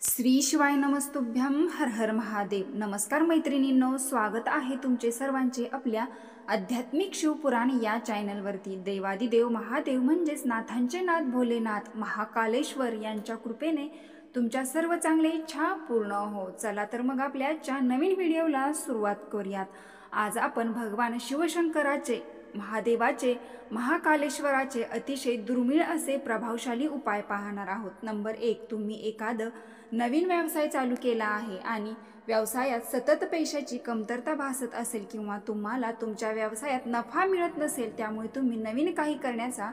श्री शिवाय नमस्तुभ्यं हर हर महादेव। नमस्कार मैत्रिणींनो, स्वागत आहे तुमचे सर्वांचे आपल्या आध्यात्मिक शिवपुराण या चॅनलवरती। देवादिदेव महादेव म्हणजेच नाथांचे नाथ भोलेनाथ महाकालेश्वर यांच्या कृपेने तुमच्या सर्व चांगल्या इच्छा पूर्ण हो। चला तर मग आपल्या आजच्या नवीन व्हिडिओला सुरुवात करूयात। आज आपण भगवान शिवशंकराचे, महादेवाचे, महाकालेश्वराचे अतिशय दुर्मिळ असे प्रभावशाली उपाय पाहणार आहोत। नंबर 1, तुम्ही एखादं नवीन व्यवसाय चालू केला आहे आणि व्यवसायात सतत पैशाची कमतरता भासत असेल किंवा तुम्हाला तुमच्या व्यवसायात नफा मिळत नसेल, त्यामुळे तुम्ही नवीन काही करण्याचा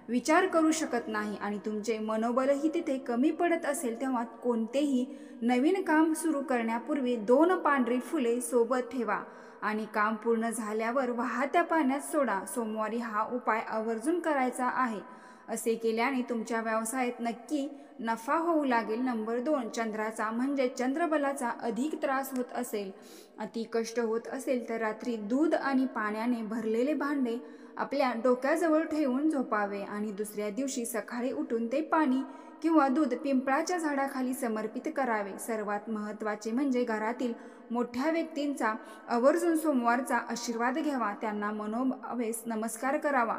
विचार करू शकत नाही आणि तुमचे मनोबलही तिथे कमी पडत असेल, तेव्हा कोणतेही नवीन काम सुरू करण्यापूर्वी 2 पांढरी फुले सोबत ठेवा आणि काम पूर्ण झाल्यावर वाहत्या पाण्यात सोडा। सोमवारी हा उपाय आवर्जून करायचा आहे। असे केल्याने तुमच्या व्यवसायात नक्की नफा होऊ लागेल। नंबर 2, चंद्राचा म्हणजे चंद्रबलाचा अधिक त्रास होत असेल, अति कष्ट होत असेल तर रात्री दूध आणि पाण्याने भरलेले भांडे आपल्या डोक्याजवळ ठेवून झोपावे आणि दुसऱ्या दिवशी सकाळी उठून ते पाणी किंवा दूध पिंपळाच्या झाडाखाली समर्पित करावे। सर्वात महत्त्वाचे म्हणजे घरातील मोठ्या व्यक्तींचा आवर्जून सोमवारचा आशीर्वाद घ्यावा, त्यांना मनोभावेस नमस्कार करावा,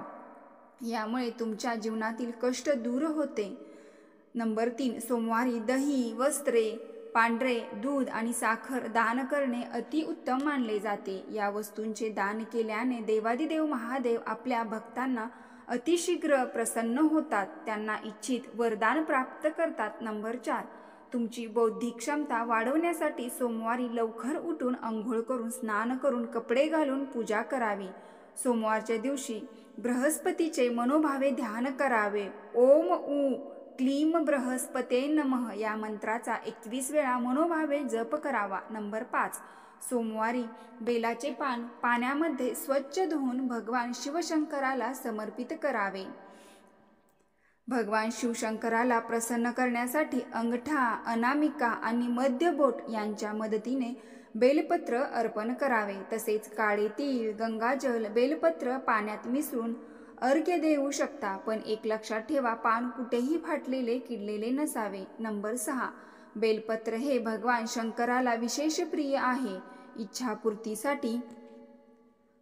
यामुळे तुमच्या जीवनातील कष्ट दूर होते। नंबर 3, सोमवारी दही, वस्त्रे, पांढरे दूध आणि साखर दान करणे अतिउत्तम मानले जाते। या वस्तूंचे दान केल्याने देवादिदेव महादेव आपल्या भक्तांना अतिशीघ्र प्रसन्न होतात, त्यांना इच्छित वरदान प्राप्त करतात। नंबर 4, तुमची बौद्धिक क्षमता वाढवण्यासाठी सोमवारी लवकर उठून अंघोळ करून, स्नान करून, कपडे घालून पूजा करावी। सोमवारच्या दिवशी बृहस्पतीचे मनोभावे ध्यान करावे। ओम ऊ क्लीम बृहस्पते नमः या मंत्राचा 21 वेळा मनोभावे जप करावा। नंबर 5, सोमवारी बेलाचे पान पाण्यामध्ये स्वच्छ धुवून भगवान शिवशंकराला समर्पित करावे। भगवान शिवशंकराला प्रसन्न करण्यासाठी अंगठा, अनामिका आणि मध्य बोट यांच्या मदतीने बेलपत्र अर्पण करावे। तसेच काळे तीळ, गंगाजल, बेलपत्र पाण्यात मिसळून अर्घ्य देऊ शकता, पण एक लक्षात ठेवा, पान कुठेही फाटलेले, किडलेले नसावे। नंबर 6, बेलपत्र हे भगवान शंकराला विशेष प्रिय आहे। इच्छापूर्तीसाठी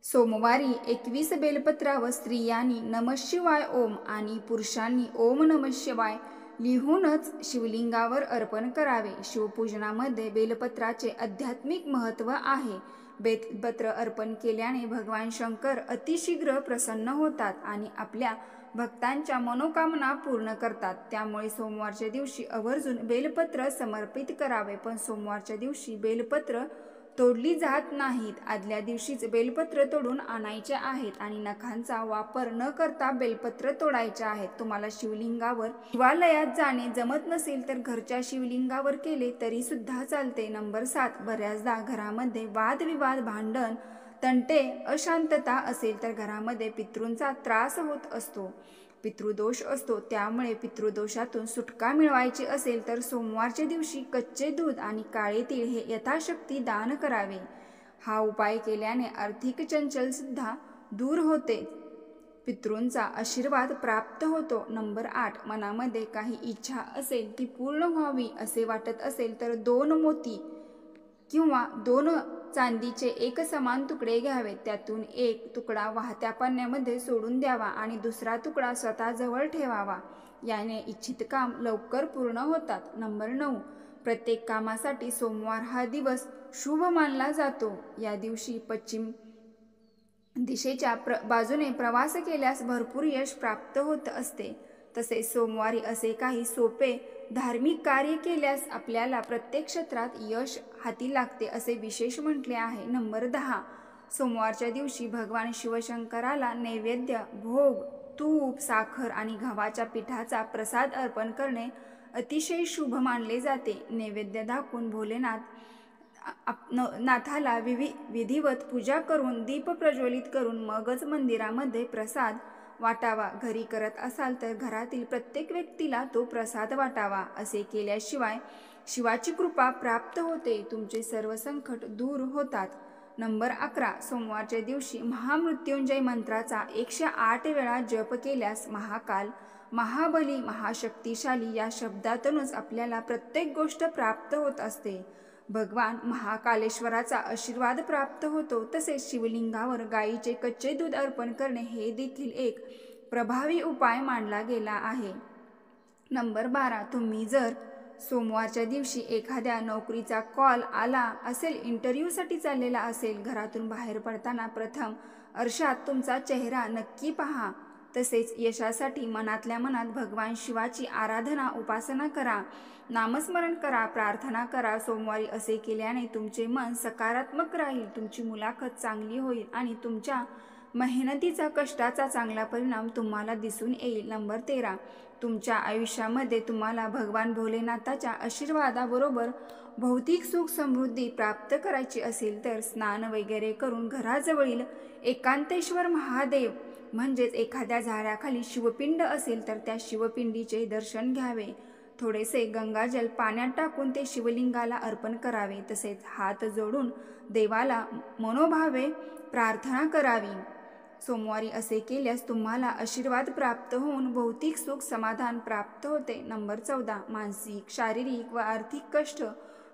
सोमवारी 21 बेलपत्रावर स्त्रियांनी नमः शिवाय ओम आणि पुरुषांनी ओम नमः शिवाय लिहूनच शिवलिंगावर अर्पण करावे। शिवपूजनामध्ये बेलपत्राचे आध्यात्मिक महत्त्व आहे। बेलपत्र अर्पण केल्याने भगवान शंकर अतिशीघ्र प्रसन्न होतात आणि आपल्या भक्तांच्या मनोकामना पूर्ण करतात, त्यामुळे सोमवारच्या दिवशी आवर्जून बेलपत्र समर्पित करावे। पण सोमवारच्या दिवशी बेलपत्र तोडली जात नाहीत, आदल्या दिवशीच बेलपत्र तोडून आणायचे आहेत आणि नखांचा वापर न करता बेलपत्र तोडायचे आहेत। तुम्हाला शिवलिंगावर शिवालयात जाणे जमत नसेल तर घरच्या शिवलिंगावर केले तरी सुद्धा चालते। नंबर 7, बऱ्याचदा घरामध्ये वादविवाद, भांडण, तंटे, अशांतता असेल तर घरामध्ये पितृंचा त्रास होत असतो, पितृदोष असतो, त्यामुळे पितृदोषातून सुटका मिळवायची असेल तर सोमवारच्या दिवशी कच्चे दूध आणि काळे तीळ हे यथाशक्ती दान करावे। हा उपाय केल्याने आर्थिक चंचल सुद्धा दूर होते, पितृंचा आशीर्वाद प्राप्त होतो। नंबर 8, मनामध्ये काही इच्छा असेल ती पूर्ण व्हावी असे वाटत असेल तर 2 मोती किंवा 2 चांदीचे एकसमान तुकडे घ्यावेत, त्यातून एक तुकडा वाहत्या पाण्यामध्ये सोडून द्यावा आणि दुसरा तुकडा स्वतःजवळ ठेवावा, याने इच्छित काम लवकर पूर्ण होतात। नंबर 9, प्रत्येक कामासाठी सोमवार हा दिवस शुभ मानला जातो। या दिवशी पश्चिम दिशेच्या बाजूने प्रवास केल्यास भरपूर यश प्राप्त होत असते। तसेच सोमवारी असे काही सोपे धार्मिक कार्य केल्यास आपल्याला प्रत्येक क्षेत्रात यश हाती लागते असे विशेष म्हटले आहे। नंबर 10, सोमवारच्या दिवशी भगवान शिवशंकराला नैवेद्य, भोग, तूप, साखर आणि गव्हाच्या पिठाचा प्रसाद अर्पण करणे अतिशय शुभ मानले जाते। नैवेद्य दाखवून नाथाला विधिवत पूजा करून, दीप प्रज्वलित करून मगच मंदिरामध्ये प्रसाद वाटावा। घरी करत असाल तर घरातील प्रत्येक व्यक्तीला तो प्रसाद वाटावा। असे केल्याशिवाय शिवाची कृपा प्राप्त होते, तुमचे सर्व संकट दूर होतात। नंबर 11, सोमवारच्या दिवशी महामृत्युंजय मंत्राचा 108 वेळा जप केल्यास महाकाल, महाबली, महाशक्तिशाली या शब्दातूनच आपल्याला प्रत्येक गोष्ट प्राप्त होत असते. भगवान महाकालेश्वराचा आशीर्वाद प्राप्त होतो. तसेच शिवलिंगावर गायीचे कच्चे दूध अर्पण करणे हे देखील एक प्रभावी उपाय मानला गेला आहे. नंबर 12, तुम्ही जर सोमवारच्या दिवशी एखाद्या नोकरीचा कॉल आला असेल, इंटरव्ह्यूसाठी चाललेला असेल, घरातून बाहेर पडताना प्रथम आरशात तुमचा चेहरा नक्की पहा. तसेच यशासाठी मनातल्या मनात भगवान शिवाची आराधना, उपासना करा, नामस्मरण करा, प्रार्थना करा. सोमवारी असे केल्याने तुमचे मन सकारात्मक राहील, तुमची मुलाखत चांगली होईल आणि तुमच्या मेहनतीचा, कष्टाचा चांगला परिणाम तुम्हाला दिसून येईल. नंबर 13, तुमच्या आयुष्यामध्ये तुम्हाला भगवान भोलेनाथाच्या आशीर्वादाबरोबर भौतिक सुख समृद्धी प्राप्त करायची असेल तर स्नान वगैरे करून घराजवळील एकांतेश्वर महादेव म्हणजेच एखाद्या झाडाखाली शिवपिंड असेल तर त्या शिवपिंडीचे दर्शन घ्यावे. थोडेसे गंगाजल पाण्यात टाकून ते शिवलिंगाला अर्पण करावे. तसेच हात जोडून देवाला मनोभावे प्रार्थना करावी. सोमवारी असे केल्यास तुम्हाला आशीर्वाद प्राप्त होऊन भौतिक सुख समाधान प्राप्त होते. नंबर 14, मानसिक, शारीरिक व आर्थिक कष्ट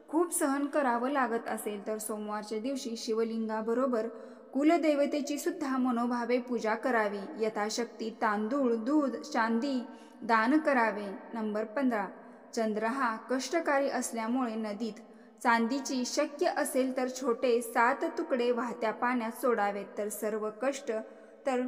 खूप सहन करावं लागत असेल तर सोमवारच्या दिवशी शिवलिंगाबरोबर कुलदेवतेची सुद्धा मनोभावे पूजा करावी. यथाशक्ती तांदूळ, दूध, चांदी दान करावे. नंबर 15, चंद्र हा कष्टकारी असल्यामुळे नदीत चांदीची शक्य असेल तर छोटे 7 तुकडे वाहत्या पाण्यात सोडावेत तर सर्व कष्ट तर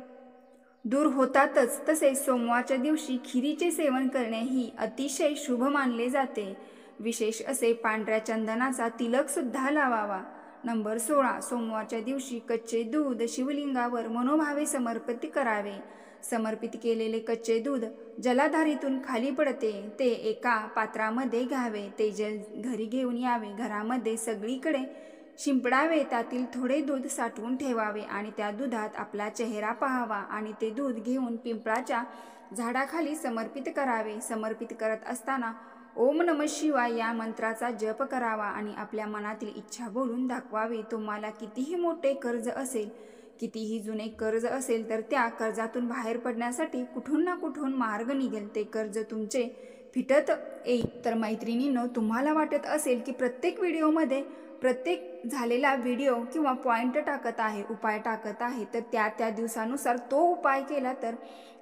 दूर होतातच. तसेच सोमवारच्या दिवशी खिरीचे सेवन करणे ही अतिशय शुभ मानले जाते. विशेष असे पांढऱ्या चंदनाचा तिलक सुद्धा लावावा. नंबर 16, सोमवारच्या दिवशी कच्चे दूध शिवलिंगावर मनोभावे समर्पित करावे. समर्पित केलेले कच्चे दूध जलाधारीतून खाली पडते. ते एका पात्रामध्ये घ्यावे. ते जल घरी घेऊन यावे. घरामध्ये सगळीकडे शिंपडावे. त्यातील थोडे दूध साठवून ठेवावे आणि त्या दुधात आपला चेहरा पाहावा आणि ते दूध घेऊन पिंपळाच्या झाडाखाली समर्पित करावे. समर्पित करत असताना ओम नमः शिवाय या मंत्राचा जप करावा आणि आपल्या मनातील इच्छा बोलून दाखवावी. तुम्हाला कितीही मोठे कर्ज असेल, कितीही जुने कर्ज असेल तर त्या कर्जातून बाहेर पडण्यासाठी कुठून ना कुठून मार्ग निघेल. ते कर्ज तुमचे फिटत येईल. तर मैत्रिणींनो, तुम्हाला वाटत असेल की प्रत्येक व्हिडिओमध्ये प्रत्येक झालेला व्हिडिओ किंवा पॉईंट टाकत आहे, उपाय टाकत आहे, तर त्या दिवसानुसार तो उपाय केला तर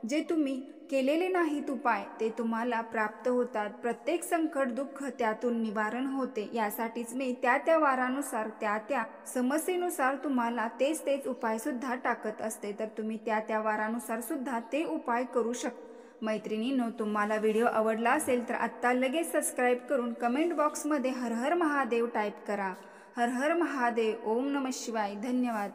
जे तुम्ही केलेले नाहीत उपाय ते तुम्हाला प्राप्त होतात. प्रत्येक संकट, दुःख त्यातून निवारण होते. यासाठीच मी त्या वारानुसार, त्या समस्येनुसार तुम्हाला तेच उपाय सुद्धा टाकत असते. तर तुम्ही त्या वारानुसार सुद्धा ते उपाय करू शकता. मैत्रिणींनो, तुम्हाला व्हिडिओ आवडला असेल तर आत्ता लगेच सबस्क्राईब करून कमेंट बॉक्समध्ये हर हर महादेव टाईप करा. हर हर महादेव. ओम नमः शिवाय. धन्यवाद.